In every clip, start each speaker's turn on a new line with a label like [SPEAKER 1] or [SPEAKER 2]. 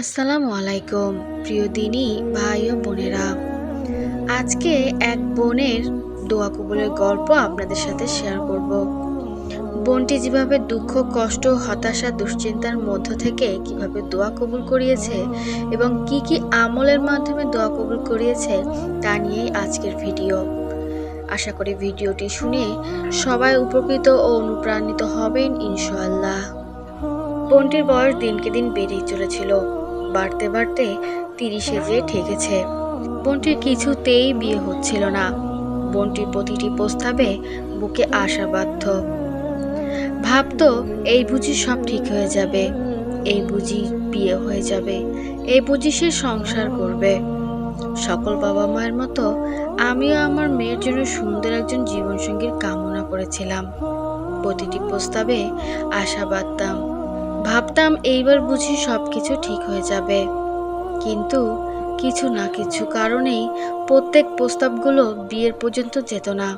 [SPEAKER 1] আসসালামু আলাইকুম প্রিয় দিনী ভাই ও বোনেরা। আজকে এক বোনের দোয়া কবুলের গল্প আপনাদের সাথে শেয়ার করব। বোনটি যেভাবে দুঃখ, কষ্ট, হতাশা, দুশ্চিন্তার মধ্য থেকে কিভাবে দোয়া কবুল করিয়েছে এবং কি কি আমলের মাধ্যমে দোয়া কবুল করিয়েছে তা নিয়েই আজকের ভিডিও। আশা করি ভিডিওটি শুনে সবাই উপকৃত ও অনুপ্রাণিত হবেন ইনশাআল্লাহ। বোনটির বয়স দিনকে দিন বেড়েই চলেছিল, বাড়তে বাড়তে 30-এ যেয়ে ঠেকেছে। বোনটির কিছুতেই বিয়ে হচ্ছিল না। বোনটির প্রতিটি প্রস্তাবে বুকে আশা বাধ্য। ভাবতো এই বুঝি সব ঠিক হয়ে যাবে, এই বুঝি বিয়ে হয়ে যাবে, এই বুঝি সে সংসার করবে। সকল বাবা মায়ের মতো আমিও আমার মেয়ের জন্য সুন্দর একজন জীবনসঙ্গীর কামনা করেছিলাম। প্রতিটি প্রস্তাবে আশা বাঁধতাম, ভাবতাম এইবার বুঝি সবকিছু ঠিক হয়ে যাবে। কিন্তু কিছু না কিছু কারণেই প্রত্যেক প্রস্তাবগুলো বিয়ের পর্যন্ত যেত না।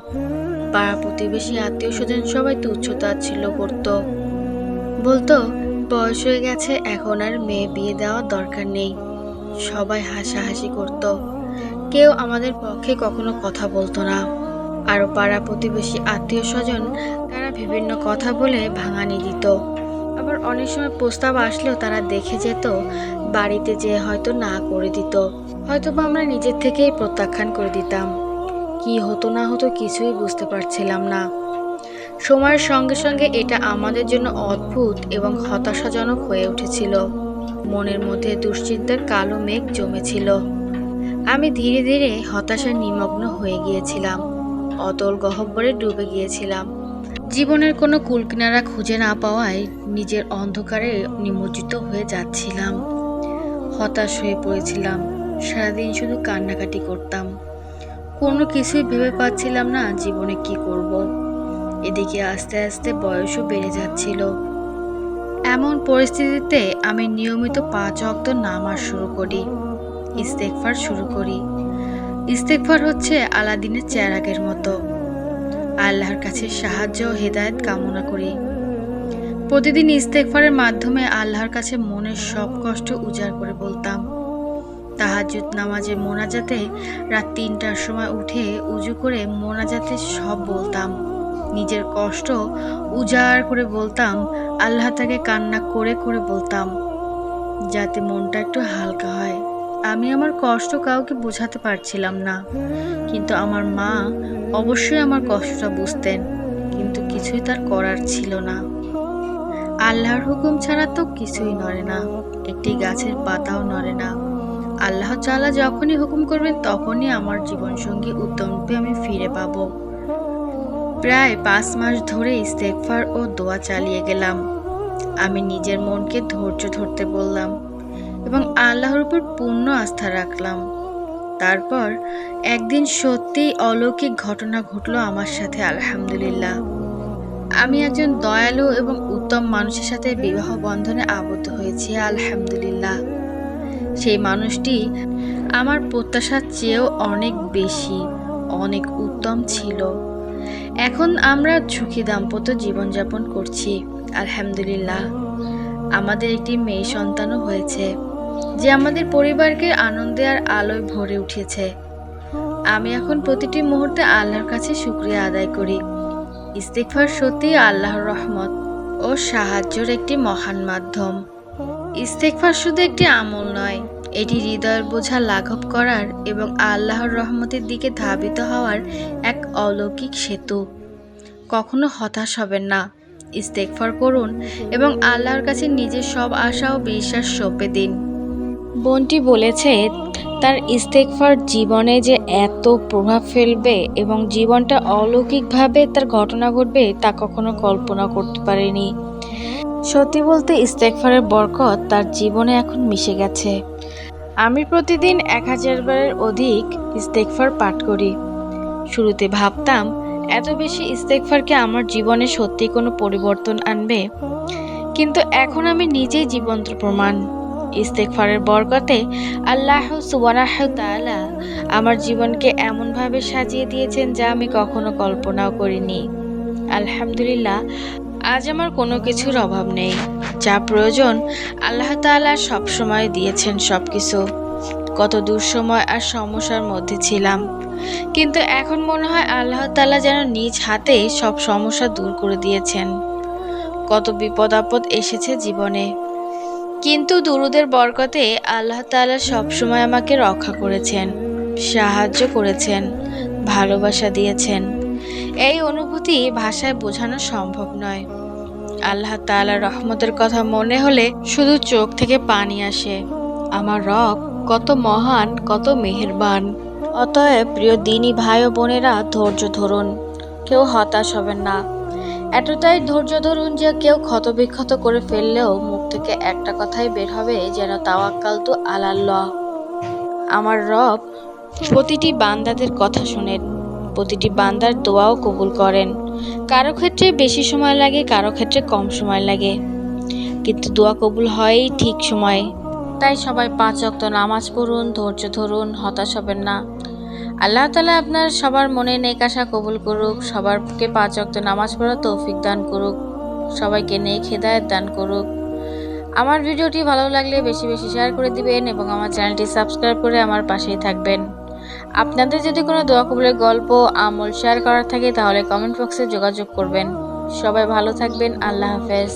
[SPEAKER 1] পাড়া প্রতিবেশী, আত্মীয় স্বজন সবাই তুচ্ছ-তাচ্ছিল্য করত। বলতো বয়স হয়ে গেছে, এখন আর মেয়ে বিয়ে দেওয়ার দরকার নেই। সবাই হাসাহাসি করত, কেউ আমাদের পক্ষে কখনো কথা বলতো না। আরও পাড়া প্রতিবেশী, আত্মীয় স্বজন তারা বিভিন্ন কথা বলে ভাঙানি দিত। আবার অনেক সময় প্রস্তাব আসলেও তারা দেখে যেত, বাড়িতে যেয়ে হয়তো না করে দিত, হয়তো বা আমরা নিজের থেকেই প্রত্যাখ্যান করে দিতাম। কি হতো না হতো কিছুই বুঝতে পারছিলাম না। সময়ের সঙ্গে সঙ্গে এটা আমাদের জন্য অদ্ভুত এবং হতাশাজনক হয়ে উঠেছিল। মনের মধ্যে দুশ্চিন্তার কালো মেঘ জমেছিল। আমি ধীরে ধীরে হতাশায় নিমগ্ন হয়ে গিয়েছিলাম, অতল গহ্বরে ডুবে গিয়েছিলাম। জীবনের কোনো কুলকিনারা খুঁজে না পাওয়ায় নিজের অন্ধকারে নিমজ্জিত হয়ে যাচ্ছিলাম। হতাশ হয়ে পড়েছিলাম, সারাদিন শুধু কান্নাকাটি করতাম। কোনো কিছুই ভেবে পাচ্ছিলাম না জীবনে কি করব। এদিকে আস্তে আস্তে বয়সও বেড়ে যাচ্ছিল। এমন পরিস্থিতিতে আমি নিয়মিত 5 ওয়াক্ত নামাজ শুরু করি, ইস্তেগফার শুরু করি। ইস্তেগফার হচ্ছে আলাদিনের চেরাগের মতো। আল্লাহর কাছে সাহায্য ও হেদায়েত কামনা করি। প্রতিদিন ইস্তেগফারের মাধ্যমে আল্লাহর কাছে মনের সব কষ্ট উজাড় করে বলতাম। তাহাজ্জুদ নামাজে মোনাজাতে রাত 3টার সময় উঠে উজু করে মোনাজাতে সব বলতাম। নিজের কষ্ট উজাড় করে বলতাম, আল্লাহ তাকে কান্না করে করে বলতাম, যাতে মনটা একটু হালকা হয়। আমি আমার কষ্ট কাউকে বোঝাতে পারছিলাম না, কিন্তু আমার মা অবশ্যই আমার কষ্টটা বুঝতেন, কিন্তু কিছুই তার করার ছিল না। আল্লাহর হুকুম ছাড়া তো কিছুই নড়ে না, একটি গাছের পাতাও নড়ে না। আল্লাহ তাআলা যখনই হুকুম করবেন তখনই আমার জীবনসঙ্গী উত্তম রূপে আমি ফিরে পাবো। প্রায় 5 মাস ধরে ইস্তেগফার ও দোয়া চালিয়ে গেলাম। আমি নিজের মনকে ধৈর্য ধরতে বললাম এবং আল্লাহর উপর পূর্ণ আস্থা রাখলাম। তারপর একদিন সত্যিই অলৌকিক ঘটনা ঘটলো আমার সাথে, আলহামদুলিল্লাহ। আমি একজন দয়ালু এবং উত্তম মানুষের সাথে বিবাহ বন্ধনে আবদ্ধ হয়েছি, আলহামদুলিল্লাহ। সেই মানুষটি আমার প্রত্যাশার চেয়েও অনেক বেশি, অনেক উত্তম ছিল। এখন আমরা সুখী দাম্পত্য জীবনযাপন করছি, আলহামদুলিল্লাহ। আমাদের একটি মেয়ে সন্তানও হয়েছে, যে আমাদের পরিবারকে আনন্দে আর আলোয় ভরে উঠেছে। আমি এখন প্রতিটি মুহূর্তে আল্লাহর কাছে শুকরিয়া আদায় করি। ইস্তেগফার সত্যিই আল্লাহর রহমত ও সাহায্যের একটি মহান মাধ্যম। ইস্তেগফার শুধু একটি আমল নয়, এটি হৃদয়ের বোঝা লাঘব করার এবং আল্লাহর রহমতের দিকে ধাবিত হওয়ার এক অলৌকিক সেতু। কখনো হতাশ হবেন না, ইস্তেগফার করুন এবং আল্লাহর কাছে নিজের সব আশা ও বিশ্বাস সঁপে দিন। বোনটি বলেছে তার ইস্তেগফার জীবনে যে এত প্রভাব ফেলবে এবং জীবনটা অলৌকিকভাবে তার ঘটনা ঘটবে তা কখনো কল্পনা করতে পারেনি। সত্যি বলতে ইস্তেগফারের বরকত তার জীবনে এখন মিশে গেছে। আমি প্রতিদিন 1000 বারের অধিক ইস্তেগফার পাঠ করি। শুরুতে ভাবতাম এত বেশি ইস্তেগফার কি আমার জীবনে সত্যি কোনো পরিবর্তন আনবে, কিন্তু এখন আমি নিজেই জীবন্ত প্রমাণ। ইস্তেগফারের বরকতে আল্লাহ সুবহানাহু ওয়া তাআলা আমার জীবনকে এমনভাবে সাজিয়ে দিয়েছেন যা আমি কখনো কল্পনাও করিনি। আলহামদুলিল্লাহ, আজ আমার কোনো কিছুর অভাব নেই। যা প্রয়োজন আল্লাহ তাআলা সবসময় দিয়েছেন সবকিছু। কত দুঃসময় আর সমস্যার মধ্যে ছিলাম, কিন্তু এখন মনে হয় আল্লাহ তাআলা যেন নিজ হাতে সব সমস্যা দূর করে দিয়েছেন। কত বিপদ আপদ এসেছে জীবনে, কিন্তু দুরুদের বরকতে আল্লাহ তাআলা সবসময় আমাকে রক্ষা করেছেন, সাহায্য করেছেন, ভালোবাসা দিয়েছেন। এই অনুভূতি ভাষায় বোঝানো সম্ভব নয়। আল্লাহ তাআলার রহমতের কথা মনে হলে শুধু চোখ থেকে পানি আসে। আমার রব কত মহান, কত মেহেরবান। অতএব প্রিয় দিনী ভাই ও বোনেরা, ধৈর্য ধরুন, কেউ হতাশ হবেন না। এতটাই ধৈর্য ধরুন যে কেউ ক্ষতবিক্ষত করে ফেললেও মুখ থেকে একটা কথাই বের হবে, যেন তাওয়াক্কালতু আলাল্লাহ। আমার রব প্রতিটি বান্দাদের কথা শোনেন, প্রতিটি বান্দার দোয়াও কবুল করেন। কারো ক্ষেত্রে বেশি সময় লাগে, কারো ক্ষেত্রে কম সময় লাগে, কিন্তু দোয়া কবুল হয়ই ঠিক সময়ে। তাই সবাই 5 ওয়াক্ত নামাজ পড়ুন, ধৈর্য ধরুন, হতাশ হবেন না। আল্লাহ তাআলা আপনার সবার মনে নেক আশা কবুল করুক, সবারকে 5 ওয়াক্ত নামাজ পড়ার তৌফিক দান করুক, সবাইকে নেক হেদায়েত দান করুক। আমার ভিডিওটি ভালো লাগলে বেশি বেশি শেয়ার করে দিবেন এবং আমার চ্যানেলটি সাবস্ক্রাইব করে আমার পাশেই থাকবেন। আপনাদের যদি কোনো দোয়া কবুলের গল্প, আমল শেয়ার করার থাকে তাহলে কমেন্ট বক্সে যোগাযোগ করবেন। সবাই ভালো থাকবেন। আল্লাহ হাফেজ।